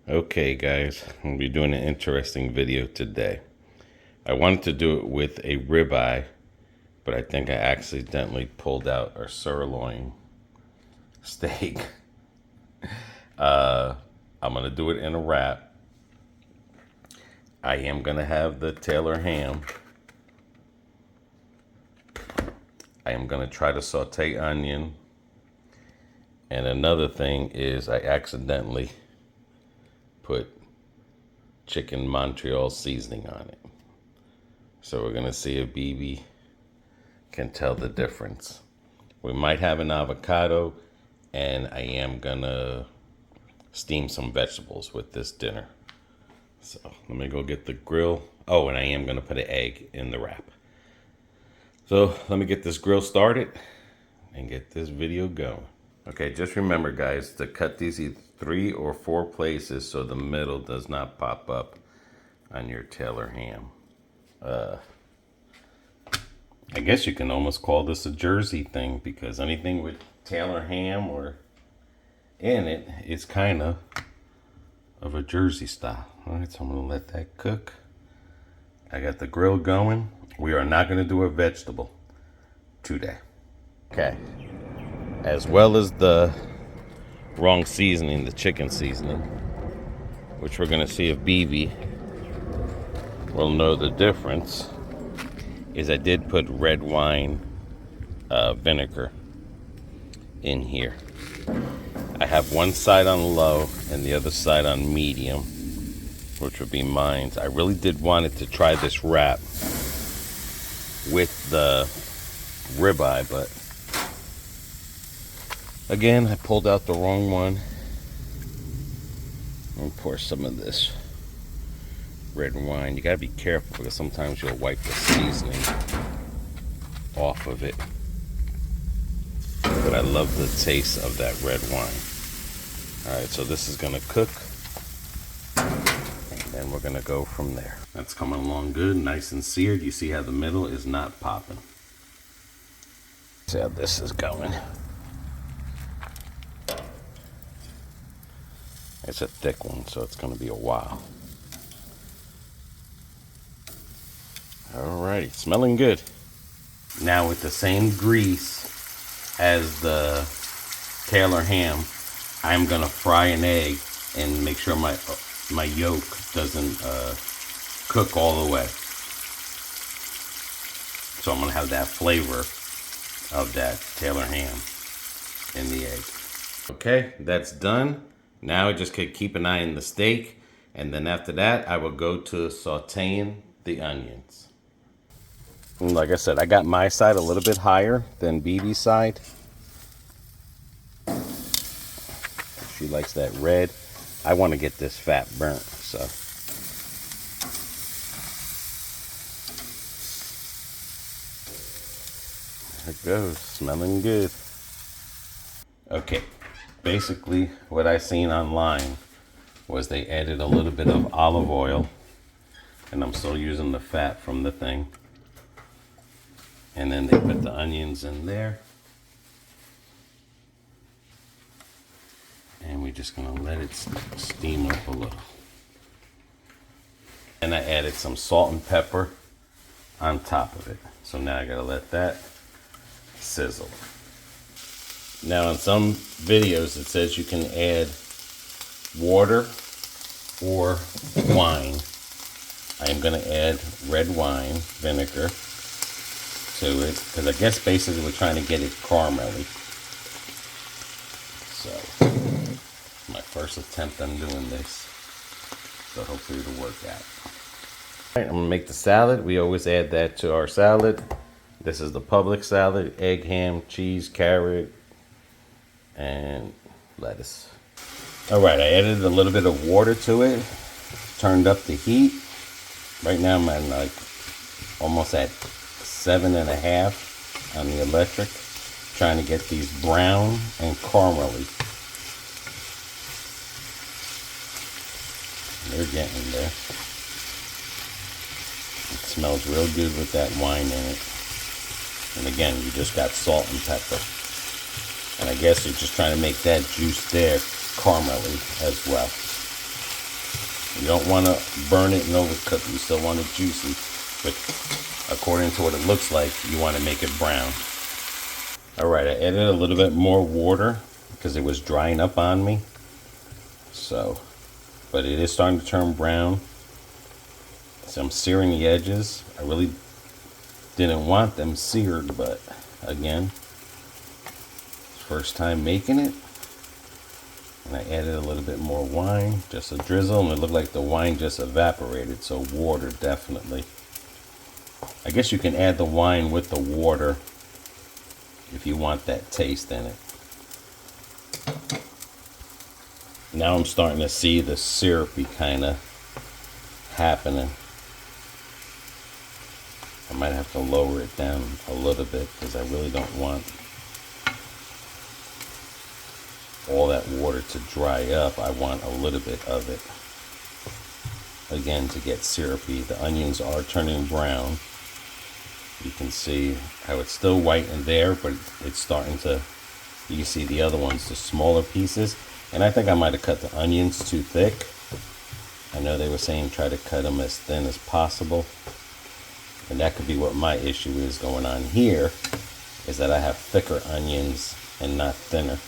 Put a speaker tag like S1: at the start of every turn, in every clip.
S1: Okay guys, I'm going to be doing an interesting video today. I wanted to do it with a ribeye, but I think I accidentally pulled out a sirloin steak. I'm going to do it in a wrap. I am going to have the Taylor ham. I am going to try to saute onion. And another thing is I accidentally put chicken Montreal seasoning on it. So we're gonna see if BB can tell the difference. We might have an avocado, and I am gonna steam some vegetables with this dinner. So let me go get the grill. Oh, and I am gonna put an egg in the wrap. So let me get this grill started and get this video going. Okay, just remember guys, to cut these either 3 or 4 places so the middle does not pop up on your Taylor ham. I guess you can almost call this a Jersey thing, because anything with Taylor ham or in it is kind of a Jersey style. All right, so I'm gonna let that cook. I got the grill going. We are not gonna do a vegetable today. Okay. As well as the wrong seasoning, the chicken seasoning, which we're going to see if BB will know the difference, is I did put red wine vinegar in here. I have one side on low and the other side on medium, which would be mine. I really did want it to try this wrap with the ribeye, but again, I pulled out the wrong one. I'm gonna pour some of this red wine. You gotta be careful because sometimes you'll wipe the seasoning off of it. But I love the taste of that red wine. Alright, so this is gonna cook. And then we're gonna go from there. That's coming along good, nice and seared. You see how the middle is not popping. See how this is going. It's a thick one, so it's going to be a while. Alrighty, smelling good. Now with the same grease as the Taylor ham, I'm going to fry an egg and make sure my yolk doesn't cook all the way. So I'm going to have that flavor of that Taylor ham in the egg. Okay, that's done. Now I just could keep an eye on the steak, and then after that I will go to sauteing the onions. And like I said, I got my side a little bit higher than BB's side. She likes that red. I want to get this fat burnt, so. There it goes, smelling good. Okay. Basically, what I seen online was they added a little bit of olive oil, and I'm still using the fat from the thing. And then they put the onions in there. And we're just gonna let it steam up a little. And I added some salt and pepper on top of it. So now I gotta let that sizzle. Now in some videos it says you can add water or wine. I am going to add red wine vinegar to it because I guess basically we're trying to get it caramelly. So my first attempt on doing this, so hopefully it'll work out. All right, I'm going to make the salad. We always add that to our salad. This is the Publix salad: egg, ham, cheese, carrot, and lettuce. All right, I added a little bit of water to it, turned up the heat. Right now I'm at like almost at 7.5 on the electric, trying to get these brown and caramelly. They're getting there. It smells real good with that wine in it. And again, you just got salt and pepper. And I guess you're just trying to make that juice there caramelly as well. You don't want to burn it and overcook it. You still want it juicy. But according to what it looks like, you want to make it brown. Alright, I added a little bit more water because it was drying up on me. So, but it is starting to turn brown. So I'm searing the edges. I really didn't want them seared, but again, first time making it. And I added a little bit more wine, just a drizzle, and it looked like the wine just evaporated, so water definitely. I guess you can add the wine with the water if you want that taste in it. Now I'm starting to see the syrupy kind of happening. I might have to lower it down a little bit because I really don't want all that water to dry up. I want a little bit of it again to get syrupy. The onions are turning brown. You can see how it's still white in there, but it's starting to, you can see the other ones, the smaller pieces. And I think I might have cut the onions too thick. I know they were saying try to cut them as thin as possible. And that could be what my issue is going on here, is that I have thicker onions and not thinner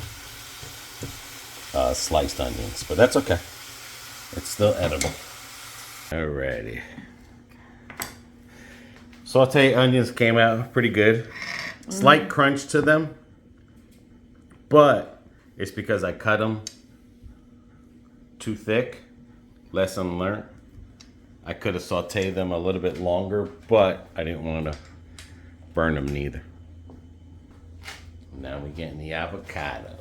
S1: sliced onions. But that's okay. It's still edible. Alrighty. Sauteed onions came out pretty good. Slight crunch to them, but it's because I cut them too thick. Lesson learned. I could have sauteed them a little bit longer, but I didn't want to burn them neither. Now we're getting the avocado.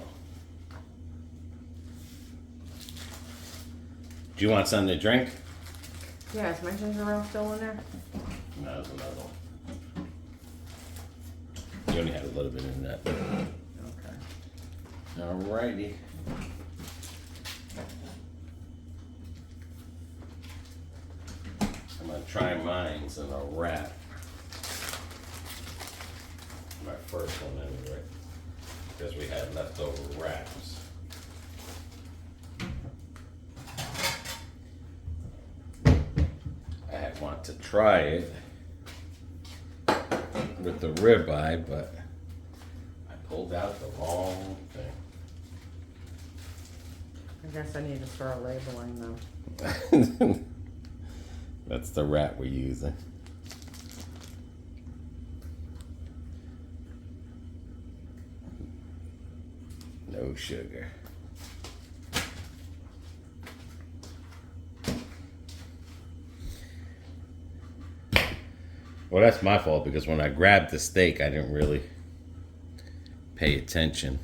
S1: Do you want something to drink?
S2: Yeah, is my ginger ale still in there?
S1: No, there's another one. You only had a little bit in that.
S2: Okay.
S1: Alrighty. I'm gonna try mine's in a wrap. My first one anyway, because we had leftover wraps. I want to try it with the ribeye, but I pulled out the wrong thing.
S2: I guess I need to start labeling them.
S1: That's the wrap we're using. No sugar. Well, that's my fault because when I grabbed the steak, I didn't really pay attention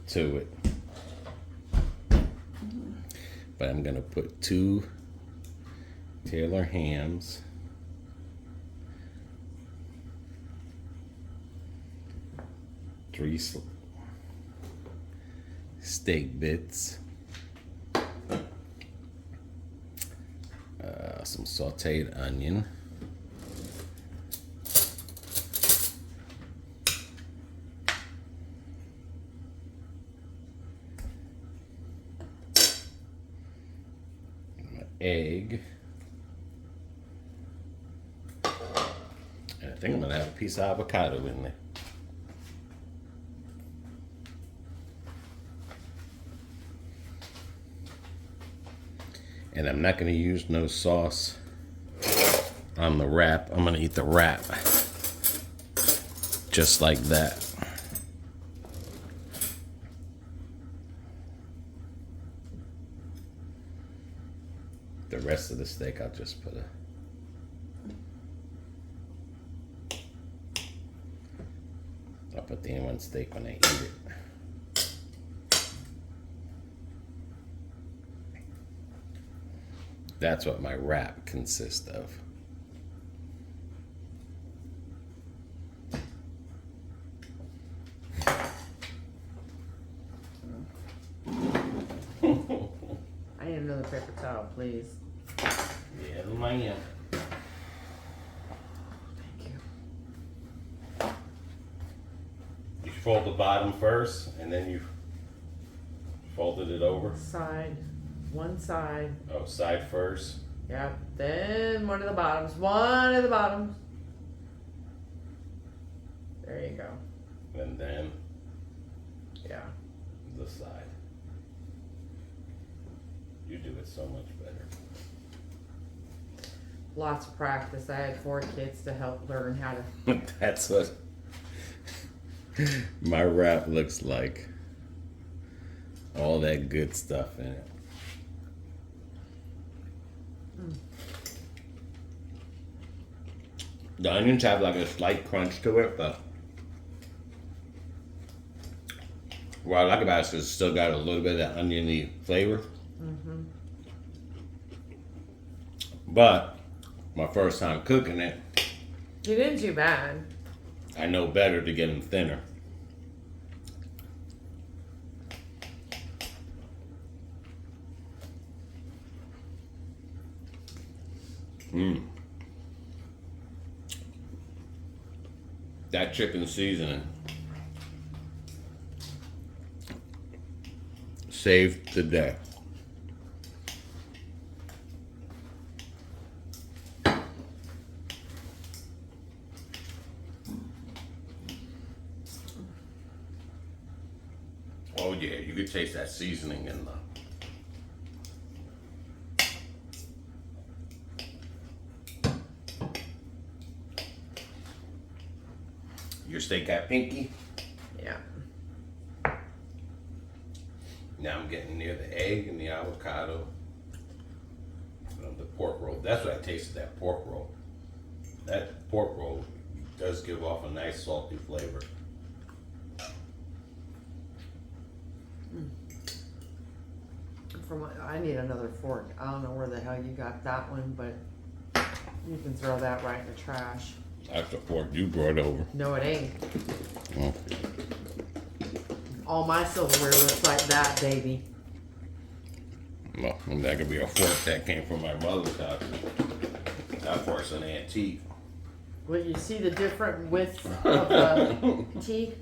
S1: to it. But I'm going to put 2 Taylor hams. 3 steak bits. Some sauteed onion. Egg. And I think I'm gonna have a piece of avocado in there. And I'm not gonna use no sauce on the wrap. I'm gonna eat the wrap just like that. The rest of the steak, I'll just put I'll put the A1 steak when I eat it. That's what my wrap consists of.
S2: I need another paper towel, please.
S1: Yeah, ma'am.
S2: Thank you.
S1: You fold the bottom first, and then you folded it over.
S2: Side. One side.
S1: Oh, side first.
S2: Yep. Then one of the bottoms. One of the bottoms. There you go.
S1: And then
S2: Yeah.
S1: the side. You do it so much better.
S2: Lots of practice. I had 4 kids to help learn how to.
S1: That's what my wrap looks like. All that good stuff in it. The onions have like a slight crunch to it, but what I like about it is it's still got a little bit of that oniony flavor. But my first time cooking it,
S2: You didn't do bad.
S1: I know better to get them thinner. That chicken seasoning saved the day. Oh yeah, you could taste that seasoning in the. Your steak got pinky.
S2: Yeah.
S1: Now I'm getting near the egg and the avocado. The pork roll. That's what I tasted, that pork roll. That pork roll does give off a nice salty flavor.
S2: From what, I need another fork. I don't know where the hell you got that one, but you can throw that right in the trash.
S1: That's the fork you brought over.
S2: No, it ain't.
S1: Oh.
S2: All my silverware looks like that, baby.
S1: Well, that could be a fork that came from my mother's house. That fork's an antique.
S2: Well, you see the different width of the teeth?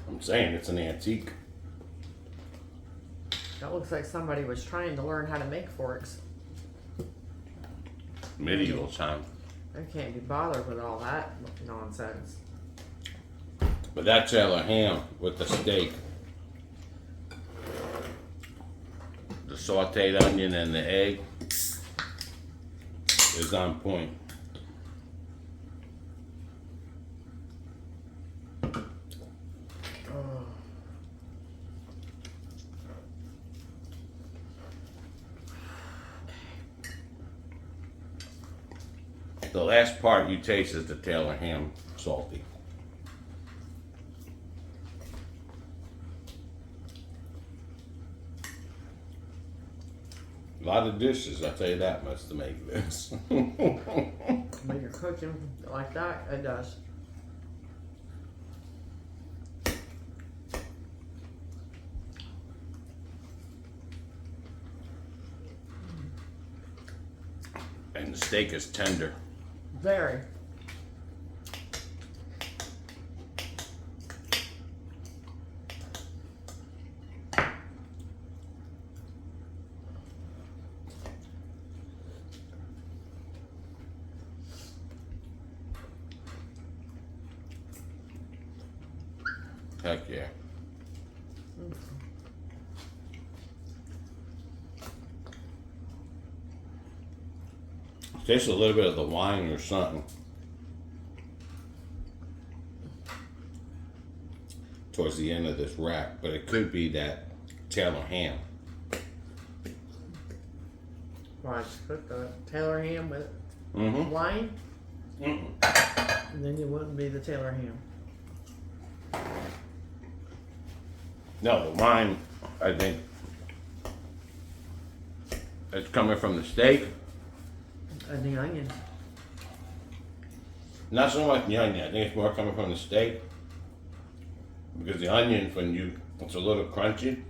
S1: I'm saying it's an antique.
S2: That looks like somebody was trying to learn how to make forks.
S1: Medieval time.
S2: I can't be bothered with all that nonsense.
S1: But that Taylor ham with the steak, the sauteed onion and the egg is on point.
S2: Oh.
S1: The last part you taste is the Taylor ham salty. A lot of dishes, I'll tell you that much, to make this.
S2: When you're cooking like that, it does.
S1: And the steak is tender.
S2: Very.
S1: Heck yeah. Tastes a little bit of the wine or something. Towards the end of this wrap, but it could be that Taylor ham.
S2: Well, I just put the Taylor ham with
S1: Mm-hmm.
S2: wine,
S1: Mm-hmm.
S2: and then it wouldn't be the Taylor ham.
S1: No, the wine, I think, it's coming from the steak.
S2: And the onion.
S1: Not so much the onion. I think it's more coming from the steak. Because the onion, it's a little crunchy,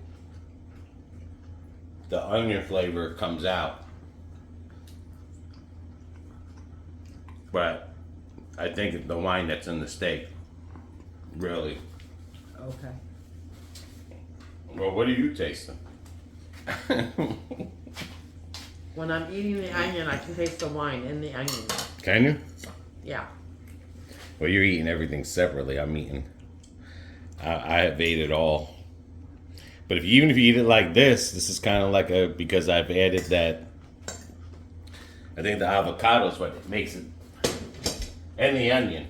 S1: the onion flavor comes out. But I think the wine that's in the steak, really.
S2: Okay.
S1: Well, what are you tasting?
S2: When I'm eating the onion, I can taste the wine in the onion.
S1: Can you?
S2: Yeah.
S1: Well, you're eating everything separately. I'm eating. I have ate it all. But even if you eat it like this is kind of like because I've added that. I think the avocado is what makes it, and the onion.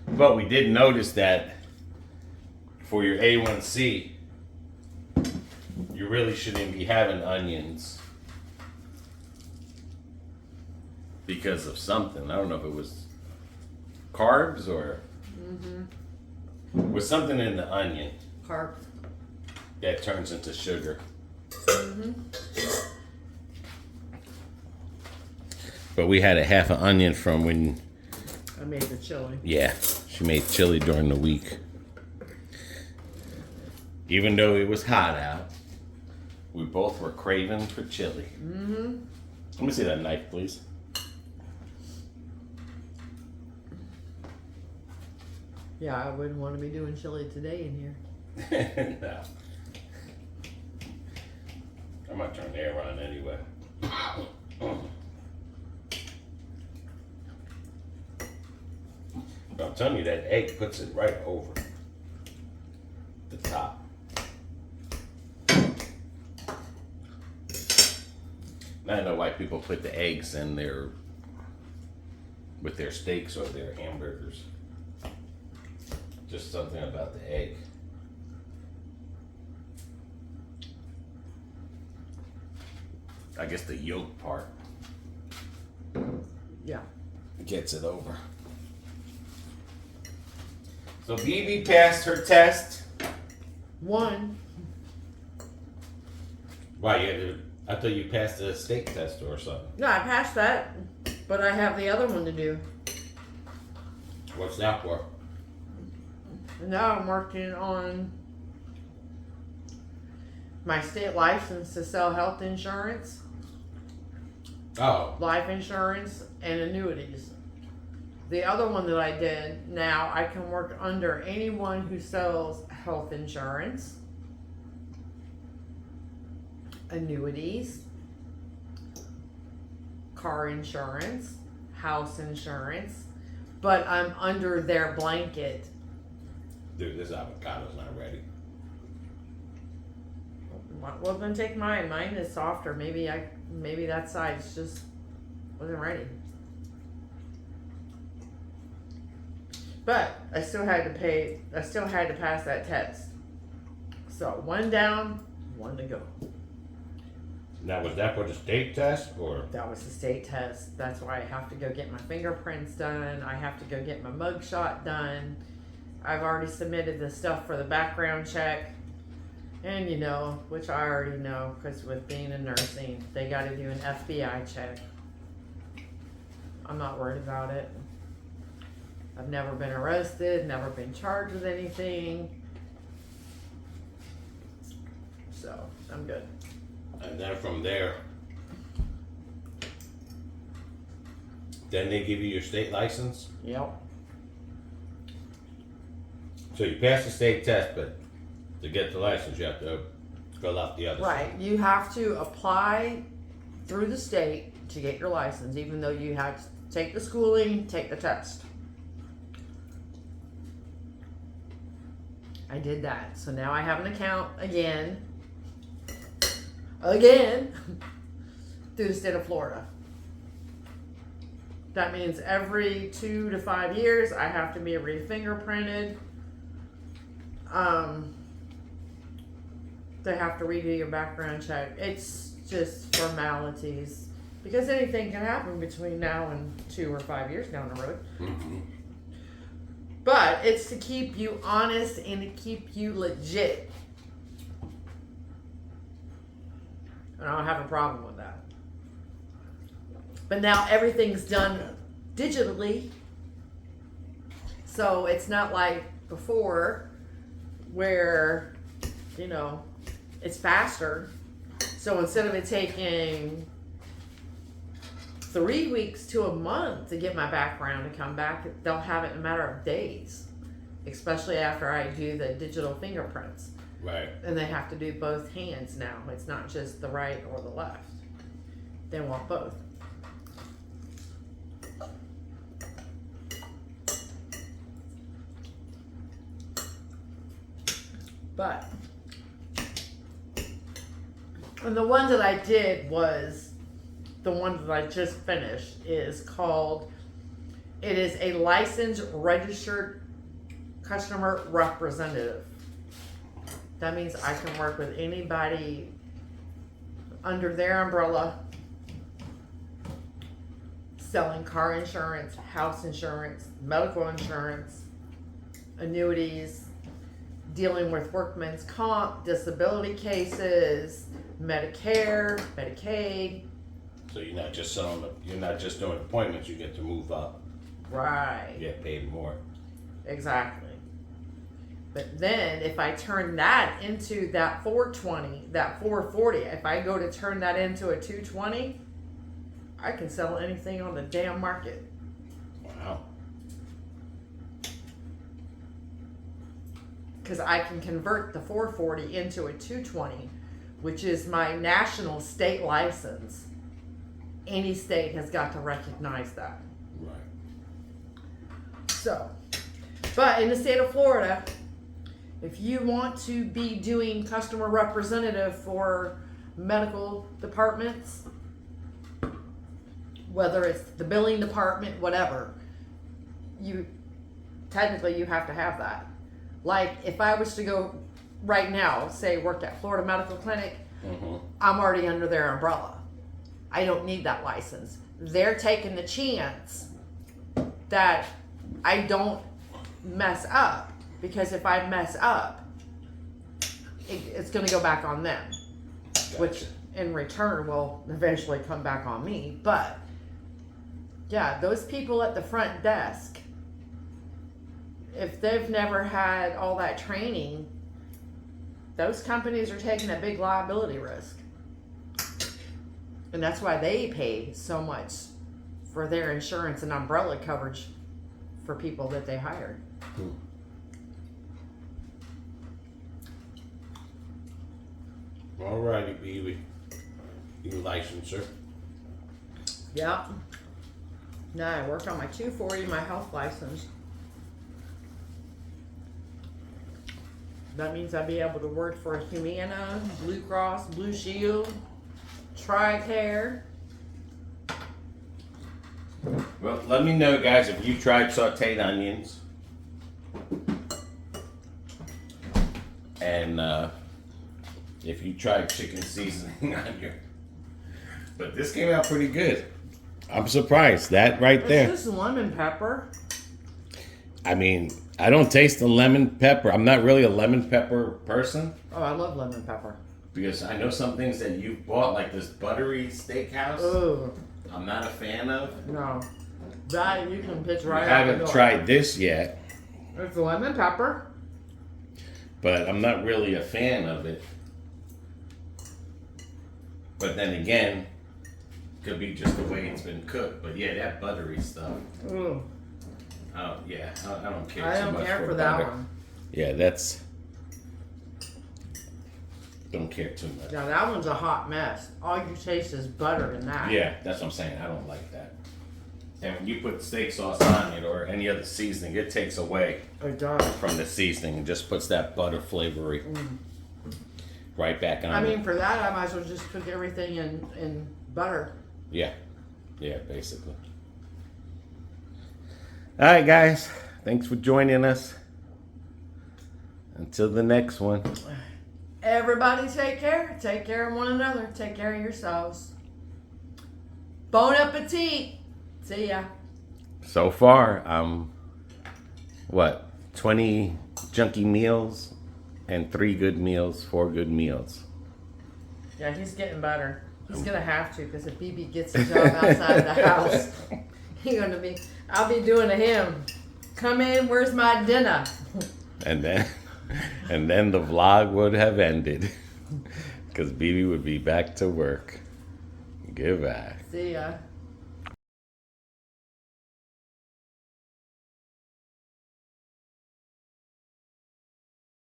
S1: But we did notice that for your A1C, you really shouldn't be having onions because of something. I don't know if it was carbs or was something in the onion
S2: Carbs.
S1: that turns into sugar. But we had a half an onion from when
S2: I made the chili.
S1: Yeah, she made chili during the week. Even though it was hot out, we both were craving for chili. Let me see that knife, please.
S2: Yeah, I wouldn't want to be doing chili today in here.
S1: No. I'm gonna turn the air on anyway. But I'm telling you, that egg puts it right over the top. I don't know why people put the eggs in with their steaks or their hamburgers. Just something about the egg. I guess the yolk part
S2: Yeah.
S1: gets it over. So BB passed her test.
S2: One.
S1: Why? I thought you passed the steak test or something.
S2: No, I passed that, but I have the other one to do.
S1: What's that for?
S2: And now I'm working on my state license to sell health insurance,
S1: Oh,
S2: life insurance, and annuities. The other one that I did, now I can work under anyone who sells health insurance, annuities, car insurance, house insurance, but I'm under their blanket.
S1: dude, this avocado's not ready.
S2: Well, then take mine. Mine is softer. Maybe that side's just wasn't ready. But I still had to pay. I still had to pass that test. So one down, one to go.
S1: Now, was that for the steak test or?
S2: That was the state test. That's why I have to go get my fingerprints done. I have to go get my mug shot done. I've already submitted the stuff for the background check. And which I already know, because with being in nursing, they got to do an FBI check. I'm not worried about it. I've never been arrested, never been charged with anything. So, I'm good.
S1: And then from there, then they give you your state license.
S2: Yep.
S1: So you pass the state test, but to get the license, you have to fill out the other
S2: Right.
S1: stuff.
S2: You have to apply through the state to get your license, even though you had to take the schooling, take the test. I did that. So now I have an account again, through the state of Florida. That means every 2 to 5 years, I have to be re-fingerprinted. They have to redo your background check. It's just formalities. Because anything can happen between now and 2 or 5 years down the road.
S1: Mm-hmm.
S2: But it's to keep you honest and to keep you legit. And I don't have a problem with that. But now everything's done digitally. So it's not like before where, it's faster. So instead of it taking 3 weeks to a month to get my background to come back, they'll have it in a matter of days, especially after I do the digital fingerprints.
S1: Right.
S2: And they have to do both hands now. It's not just the right or the left. They want both. But, and the one that I did was, the one that I just finished is called, it is a licensed registered customer representative. That means I can work with anybody under their umbrella, selling car insurance, house insurance, medical insurance, annuities, dealing with workman's comp, disability cases, Medicare, Medicaid.
S1: So you're not just doing appointments, you get to move up.
S2: Right.
S1: You get paid more.
S2: Exactly. But then if I turn that into that 420, that 440, if I go to turn that into a 220, I can sell anything on the damn market.
S1: Wow.
S2: Because I can convert the 440 into a 220, which is my national state license. Any state has got to recognize that.
S1: Right.
S2: So, but in the state of Florida, if you want to be doing customer representative for medical departments, whether it's the billing department, whatever, you technically you have to have that. Like if I was to go right now, say work at Florida Medical Clinic, I'm already under their umbrella. I don't need that license. They're taking the chance that I don't mess up, because if I mess up, it's going to go back on them,
S1: Gotcha.
S2: Which in return will eventually come back on me. But yeah, those people at the front desk, if they've never had all that training, those companies are taking a big liability risk. And that's why they pay so much for their insurance and umbrella coverage for people that they hired.
S1: All righty, baby. You licensor.
S2: Yep. Now I work on my 240, my health license. That means I'll be able to work for Humana, Blue Cross, Blue Shield, TRICARE.
S1: Well, let me know, guys, if you tried sauteed onions. And if you tried chicken seasoning on your... But this came out pretty good. I'm surprised. That right there.
S2: It's just lemon pepper.
S1: I mean, I don't taste the lemon pepper. I'm not really a lemon pepper person.
S2: Oh, I love lemon pepper.
S1: Because I know some things that you bought, like this buttery steakhouse.
S2: Ugh.
S1: I'm not a fan of.
S2: No. That you can pitch right
S1: I
S2: out the
S1: haven't
S2: door.
S1: tried this yet.
S2: It's lemon pepper.
S1: But I'm not really a fan of it. But then again, could be just the way it's been cooked. But yeah, that buttery stuff.
S2: Ugh.
S1: Oh yeah, I don't care.
S2: I
S1: too
S2: don't
S1: much
S2: care for
S1: butter.
S2: that one.
S1: Yeah, that's. Don't care too much.
S2: Now that one's a hot mess. All you taste is butter in that.
S1: Yeah, that's what I'm saying. I don't like that. And when you put steak sauce on it or any other seasoning, it takes away
S2: It does.
S1: from the seasoning and just puts that butter flavory right back on.
S2: I
S1: it.
S2: mean, for that, I might as well just cook everything in butter.
S1: Yeah, basically. All right, guys. Thanks for joining us. Until the next one.
S2: Everybody take care. Take care of one another. Take care of yourselves. Bon appetit. See ya.
S1: So far, 20 junky meals and 3 good meals, 4 good meals.
S2: Yeah, he's getting better. He's gonna have to, because if BB gets a job outside the house, I'll be doing to him. Come in, where's my dinner?
S1: And then the vlog would have ended because BB would be back to work. Goodbye.
S2: See ya.